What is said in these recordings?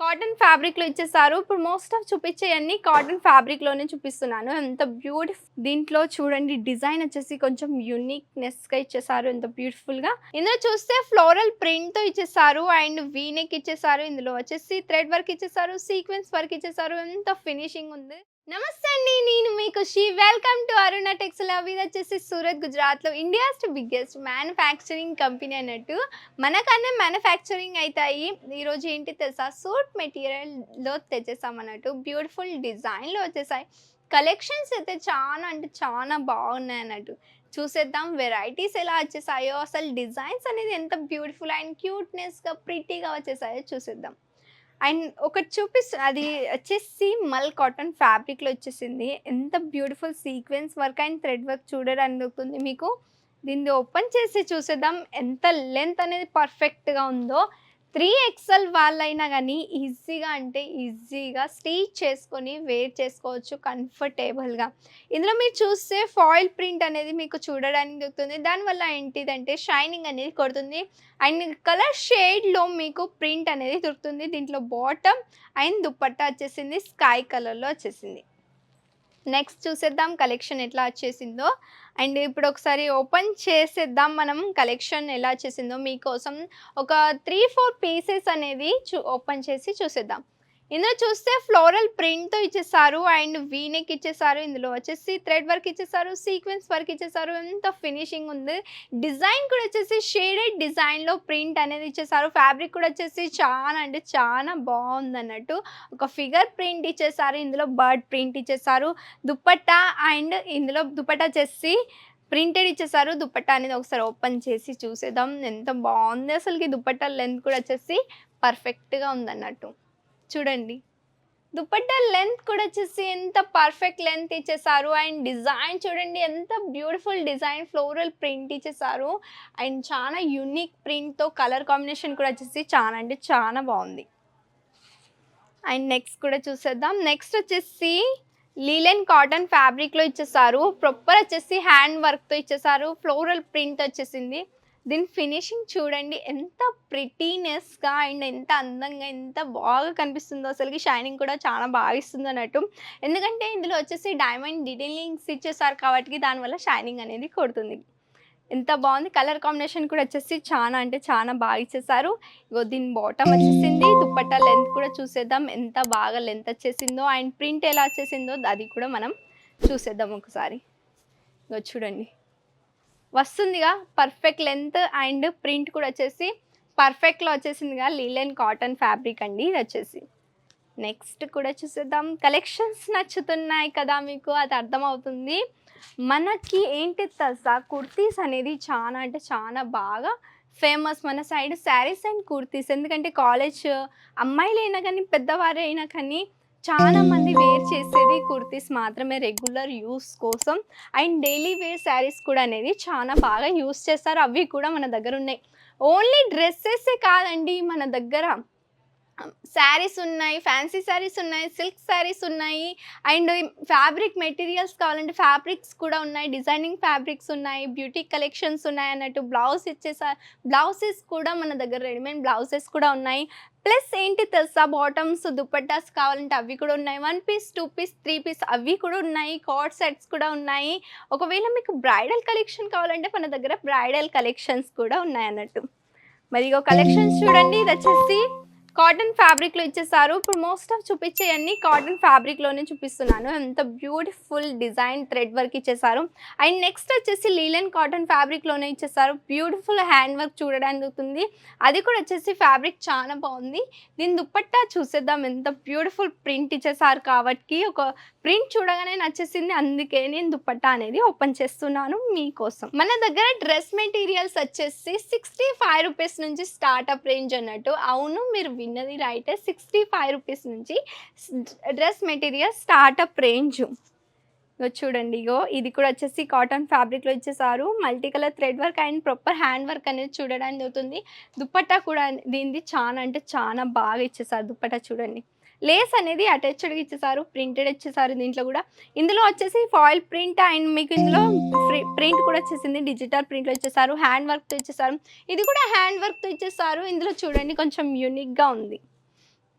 Cotton ఫ్యాబ్రిక్‌లో ఇచ్చేసారు. ఇప్పుడు మోస్ట్ ఆఫ్ చూపించేయన్నీ కాటన్ ఫ్యాబ్రిక్‌లోనే చూపిస్తున్నాను. ఎంత దీంట్లో చూడండి డిజైన్ వచ్చేసి కొంచెం యూనిక్‌నెస్‌గా ఇచ్చేసారు. ఎంత బ్యూటిఫుల్‌గా. ఇందులో చూస్తే ఫ్లోరల్ ప్రింట్‌తో ఇచ్చేసారు అండ్ వీ నెక్ ఇచ్చేసారు. ఇందులో వచ్చేసి థ్రెడ్ వర్క్ ఇచ్చేసారు. సీక్వెన్స్ వర్క్ ఇచ్చేసారు. ఎంత ఫినిషింగ్ ఉంది. నమస్తే అండి. నేను మీ Khushi. Welcome to Aruna tex love. ఇది వచ్చేసి సూరత్, గుజరాత్‌లో ఇండియాస్ బిగ్గెస్ట్ మ్యానుఫ్యాక్చరింగ్ కంపెనీ అన్నట్టు. మనకన్నా మ్యానుఫ్యాక్చరింగ్ అయితాయి. ఈరోజు ఏంటి తెలుసా? సూట్ మెటీరియల్‌లో తెచ్చేసామన్నట్టు. బ్యూటిఫుల్ డిజైన్‌లో వచ్చేసాయి. కలెక్షన్స్ అయితే చాలా అంటే చాలా బాగున్నాయన్నట్టు. చూసేద్దాం వెరైటీస్ ఎలా వచ్చేసాయో, అసలు డిజైన్స్ అనేది ఎంత బ్యూటిఫుల్ అండ్ క్యూట్‌నెస్‌గా, ప్రిట్టీగా వచ్చేసాయో చూసేద్దాం. అండ్ ఒకటి అది వచ్చేసి మల్ కాటన్ ఫ్యాబ్రిక్‌లో వచ్చేసింది. ఎంత beautiful sequence work and thread work చూడడానికి దొరుకుతుంది మీకు. దీన్ని ఓపెన్ చేసి చూసేద్దాం ఎంత లెంత్ అనేది పర్ఫెక్ట్‌గా ఉందో. 3XL వాళ్ళైనా గానీ ఈజీగా అంటే ఈజీగా స్టిచ్ చేసుకొని వేర్ చేసుకోవచ్చు కంఫర్టబుల్‌గా. ఇందులో మీరు చూస్తే ఫాయిల్ ప్రింట్ అనేది మీకు చూడడానికి దొరుకుతుంది. దానివల్ల ఏంటిదంటే షైనింగ్ అనేది కొడుతుంది. అండ్ కలర్ షేడ్‌లో మీకు ప్రింట్ అనేది దొరుకుతుంది. దీంట్లో బాటమ్ అండ్ దుపట్టా వచ్చేసింది స్కై కలర్‌లో వచ్చేసింది. నెక్స్ట్ చూసేద్దాం కలెక్షన్ ఎట్లా వచ్చేసిందో. అండ్ ఇప్పుడు ఒకసారి ఓపెన్ చేసేద్దాం మనం కలెక్షన్ ఎలా వచ్చేసిందో మీకోసం. ఒక 3, 4 పీసెస్ అనేది ఓపెన్ చేసి చూసేద్దాం. ఇందులో చూస్తే ఫ్లోరల్ ప్రింట్‌తో ఇచ్చేసారు అండ్ వీ నెక్ ఇచ్చేసారు. ఇందులో వచ్చేసి థ్రెడ్ వర్క్ ఇచ్చేసారు. సీక్వెన్స్ వర్క్ ఇచ్చేసారు. ఎంత ఫినిషింగ్ ఉంది. డిజైన్ కూడా వచ్చేసి షేడెడ్ డిజైన్‌లో ప్రింట్ అనేది ఇచ్చేసారు. ఫ్యాబ్రిక్ కూడా వచ్చేసి చాలా అంటే చాలా బాగుందన్నట్టు. ఒక ఫిగర్ ప్రింట్ ఇచ్చేసారు. ఇందులో బర్డ్ ప్రింట్ ఇచ్చేసారు. దుపట్టా అండ్ ఇందులో దుపట్టా వచ్చేసి ప్రింటెడ్ ఇచ్చేసారు. దుపట్టా అనేది ఒకసారి ఓపెన్ చేసి చూసేద్దాం. ఎంత బాగుంది అసలుకి. దుపట్టా లెంత్ కూడా వచ్చేసి పర్ఫెక్ట్‌గా ఉందన్నట్టు. చూడండి. దుపట్టా లెంత్ కూడా వచ్చేసి ఎంత పర్ఫెక్ట్ లెంత్ ఇచ్చేసారు. అండ్ డిజైన్ చూడండి ఎంత బ్యూటిఫుల్ డిజైన్ ఫ్లోరల్ ప్రింట్ ఇచ్చేసారు. అండ్ చాలా యూనిక్ ప్రింట్‌తో కలర్ కాంబినేషన్ కూడా వచ్చేసి చాలా అంటే చాలా బాగుంది. అండ్ నెక్స్ట్ కూడా చూసేద్దాం. నెక్స్ట్ వచ్చేసి లీలెన్ కాటన్ ఫ్యాబ్రిక్‌లో ఇచ్చేసారు. ప్రాపర్ వచ్చేసి హ్యాండ్ వర్క్‌తో ఇచ్చేసారు. ఫ్లోరల్ ప్రింట్ వచ్చేసింది. దీని ఫినిషింగ్ చూడండి ఎంత ప్రిటీనెస్‌గా అండ్ ఎంత అందంగా ఎంత బాగా కనిపిస్తుందో అసలుకి. షైనింగ్ కూడా చాలా బాగా ఇస్తుందన్నట్టు. ఎందుకంటే ఇందులో వచ్చేసి డైమండ్ డీటెయిలింగ్స్ ఇచ్చేసారు కాబట్టి దానివల్ల షైనింగ్ అనేది కొడుతుంది. ఎంత బాగుంది. కలర్ కాంబినేషన్ కూడా వచ్చేసి చాలా అంటే చాలా బాగా ఇచ్చేసారు. ఇగో దీని బాటమ్ వచ్చేసింది. దుపట్టా లెంత్ కూడా చూసేద్దాం ఎంత బాగా లెంత్ వచ్చేసిందో అండ్ ప్రింట్ ఎలా వచ్చేసిందో అది కూడా మనం చూసేద్దాం ఒకసారి. ఇగో చూడండి. వస్తుందిగా పర్ఫెక్ట్ లెంత్ అండ్ ప్రింట్ కూడా వచ్చేసి పర్ఫెక్ట్‌లో వచ్చేసిందిగా. లీలెన్ కాటన్ ఫ్యాబ్రిక్ అండి ఇది వచ్చేసి. నెక్స్ట్ కూడా చూసేద్దాం. కలెక్షన్స్ నచ్చుతున్నాయి కదా మీకు, అది అర్థమవుతుంది. మనకి ఏంటి తెలుసా కుర్తీస్ అనేది చాలా అంటే చాలా బాగా ఫేమస్ మన సైడ్ శారీస్ అండ్ కుర్తీస్. ఎందుకంటే కాలేజ్ అమ్మాయిలైనా కానీ పెద్దవారైనా కానీ చాలా మంది వేర్ చేసేది కుర్తీస్ మాత్రమే రెగ్యులర్ యూస్ కోసం. అండ్ డైలీ వేర్ శారీస్ కూడా అనేది చాలా బాగా యూస్ చేస్తారు. అవి కూడా మన దగ్గర ఉన్నాయి. ఓన్లీ డ్రెస్సెసే కాదండి మన దగ్గర. శారీస్ ఉన్నాయి, ఫ్యాన్సీ శారీస్ ఉన్నాయి, సిల్క్ శారీస్ ఉన్నాయి. అండ్ ఫ్యాబ్రిక్ మెటీరియల్స్ కావాలంటే ఫ్యాబ్రిక్స్ కూడా ఉన్నాయి. డిజైనింగ్ ఫ్యాబ్రిక్స్ ఉన్నాయి. బ్యూటీ కలెక్షన్స్ ఉన్నాయి అన్నట్టు. బ్లౌజెస్ కూడా మన దగ్గర రెడీమేడ్ బ్లౌజెస్ కూడా ఉన్నాయి. ప్లస్ ఏంటి తెలుసా బాటమ్స్, దుపట్టాస్ కావాలంటే అవి కూడా ఉన్నాయి. 1 పీస్, 2 పీస్, 3 పీస్ అవి కూడా ఉన్నాయి. కార్డ్ సెట్స్ కూడా ఉన్నాయి. ఒకవేళ మీకు బ్రైడల్ కలెక్షన్ కావాలంటే మన దగ్గర బ్రైడల్ కలెక్షన్స్ కూడా ఉన్నాయన్నట్టు. మరి ఇగో కలెక్షన్స్ చూడండి. ఇది వచ్చేసి కాటన్ ఫ్యాబ్రిక్‌లో ఇచ్చేసారు. ఇప్పుడు మోస్ట్ ఆఫ్ చూపించేయన్నీ కాటన్ ఫ్యాబ్రిక్‌లోనే చూపిస్తున్నాను. ఎంత బ్యూటిఫుల్ డిజైన్ థ్రెడ్ వర్క్ ఇచ్చేసారు. అండ్ నెక్స్ట్ వచ్చేసి లీలెన్ కాటన్ ఫ్యాబ్రిక్‌లోనే ఇచ్చేసారు. బ్యూటిఫుల్ హ్యాండ్ వర్క్ చూడడానికి దొరుకుతుంది. అది కూడా వచ్చేసి ఫ్యాబ్రిక్ చాలా బాగుంది. దీని దుపట్టా చూసేద్దాం. ఎంత బ్యూటిఫుల్ ప్రింట్ ఇచ్చేసారు కాబట్టి ఒక ప్రింట్ చూడగానే నచ్చేసింది. అందుకే నేను దుపట్టా అనేది ఓపెన్ చేస్తున్నాను మీకోసం. మన దగ్గర డ్రెస్ మెటీరియల్స్ వచ్చేసి 65 రూపీస్ నుంచి స్టార్టప్ రేంజ్ అన్నట్టు. అవును, మీరు విన్నది రైటే. 65 రూపీస్ నుంచి డ్రెస్ మెటీరియల్ స్టార్టప్ రేంజ్. ఇగో చూడండి. ఇగో ఇది కూడా వచ్చేసి కాటన్ ఫ్యాబ్రిక్‌లో ఇచ్చేసారు. Multi colour thread work and proper hand work అనేది చూడడానికి దొరుకుతుంది. దుపట్టా కూడా దీనిది చాలా అంటే చాలా బాగా ఇచ్చేసారు. దుపట్టా చూడండి. లేస్ అనేది అటాచ్డ్‌గా ఇచ్చేసారు. ప్రింటెడ్ ఇచ్చేసారు దీంట్లో కూడా. ఇందులో వచ్చేసి ఫాయిల్ ప్రింట్ అండ్ మీకు ఇందులో ప్రింట్ కూడా వచ్చేసింది. డిజిటల్ ప్రింట్‌లో ఇచ్చేసారు. హ్యాండ్ వర్క్‌తో ఇచ్చేసారు. ఇది కూడా హ్యాండ్ వర్క్‌తో ఇచ్చేసారు. ఇందులో చూడండి కొంచెం యూనిక్‌గా ఉంది.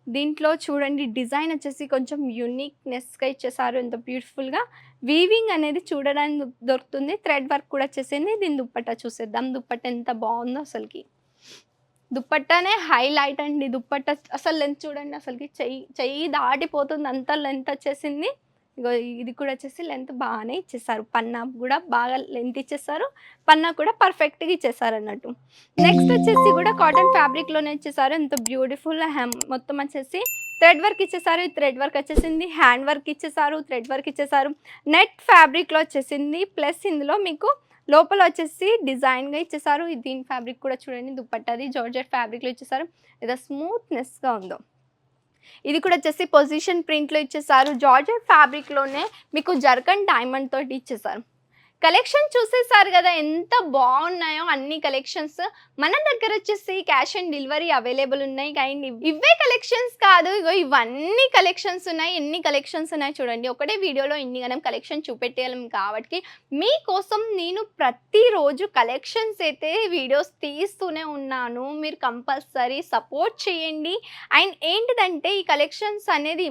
దీంట్లో చూడండి డిజైన్ వచ్చేసి కొంచెం యూనిక్‌నెస్‌గా ఇచ్చేసారు. ఎంత బ్యూటిఫుల్‌గా వీవింగ్ అనేది చూడడానికి దొరుకుతుంది. థ్రెడ్ వర్క్ కూడా వచ్చేసింది. దీని దుప్పట్టా చూసేద్దాం. దుప్పట్టా ఎంత బావుందో అసలకి. దుపట్టానే హైలైట్ అండి. దుపట్టా అసలు లెంత్ చూడండి అసలకి చెయ్యి దాటిపోతుంది అంత లెంత్ వచ్చేసింది. ఇగో ఇది కూడా వచ్చేసి లెంత్ బానే ఇచ్చేసారు. పన్నా కూడా బాగా లెంత్ ఇచ్చేసారు. పన్నా కూడా పర్ఫెక్ట్‌గా ఇచ్చేసారన్నట్టు. నెక్స్ట్ వచ్చేసి కూడా కాటన్ ఫ్యాబ్రిక్‌లోనే ఇచ్చేసారు. ఎంత బ్యూటిఫుల్ మొత్తం వచ్చేసి థ్రెడ్ వర్క్ ఇచ్చేసారు. ఈ థ్రెడ్ వర్క్ వచ్చేసింది. హ్యాండ్ వర్క్ ఇచ్చేసారు. థ్రెడ్ వర్క్ ఇచ్చేసారు. నెట్ ఫ్యాబ్రిక్‌లో వచ్చేసింది. ప్లస్ ఇందులో మీకు లోపల వచ్చేసి డిజైన్‌గా ఇచ్చేసారు. దీని ఫ్యాబ్రిక్ కూడా చూడండి దుపట్టాది జార్జెట్ ఫ్యాబ్రిక్‌లో ఇచ్చేసారు. ఏదో స్మూత్‌నెస్‌గా ఉందో. ఇది కూడా వచ్చేసి పొజిషన్ ప్రింట్‌లో ఇచ్చేసారు. జార్జెట్ ఫ్యాబ్రిక్‌లోనే మీకు జర్కన్ డైమండ్ తోటి ఇచ్చేసారు. కలెక్షన్ చూసేసారు గదా! ఎంత బావున్నాయో అన్ని కలెక్షన్స్. మన దగ్గరొచ్చేసి క్యాష్ ఆన్ డెలివరీ అవైలబుల్ ఉన్నాయి. అండ్ ఇవే కలెక్షన్స్ కాదు. ఇగో ఇవన్నీ కలెక్షన్స్ ఉన్నాయి. ఎన్ని కలెక్షన్స్ ఉన్నాయో చూడండి. ఒకటే వీడియోలో ఇన్నిగనం కలెక్షన్ చూపెట్టేయలేం కాబట్టి మీకోసం నేను ప్రతిరోజు కలెక్షన్స్ అయితే వీడియోస్ తీస్తూనే ఉన్నాను. మీరు కంపల్సరీ సపోర్ట్ చేయండి. అండ్ ఏంటిదంటే ఈ కలెక్షన్స్ అనేది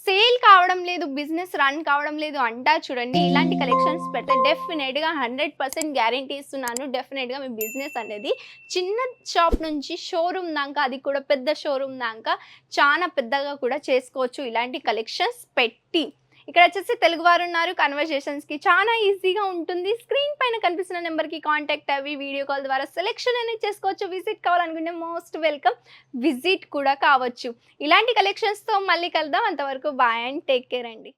సేల్ కావడం లేదు, బిజినెస్ రన్ కావడం లేదు అంటారు చూడండి. ఇలాంటి కలెక్షన్స్ పెడితే డెఫినెట్‌గా 100% గ్యారంటీ ఇస్తున్నాను. డెఫినెట్‌గా మీ బిజినెస్ అనేది చిన్న షాప్ నుంచి షోరూమ్ దాకా, అది కూడా పెద్ద షోరూమ్ దాకా చాలా పెద్దగా కూడా చేసుకోవచ్చు ఇలాంటి కలెక్షన్స్ పెట్టి. ఇక్కడ వచ్చేసి తెలుగువారు ఉన్నారు. కన్వర్జేషన్స్‌కి చాలా ఈజీగా ఉంటుంది. స్క్రీన్ పైన కనిపిస్తున్న నెంబర్‌కి కాంటాక్ట్ అవ్వి వీడియో కాల్ ద్వారా సెలెక్షన్ అనేది చేసుకోవచ్చు. విజిట్ కావాలనుకుంటే మోస్ట్ వెల్కమ్. విజిట్ కూడా కావచ్చు. ఇలాంటి కలెక్షన్స్‌తో మళ్ళీ కలుద్దాం. అంతవరకు బాయ్ అండ్ టేక్ కేర్ అండి.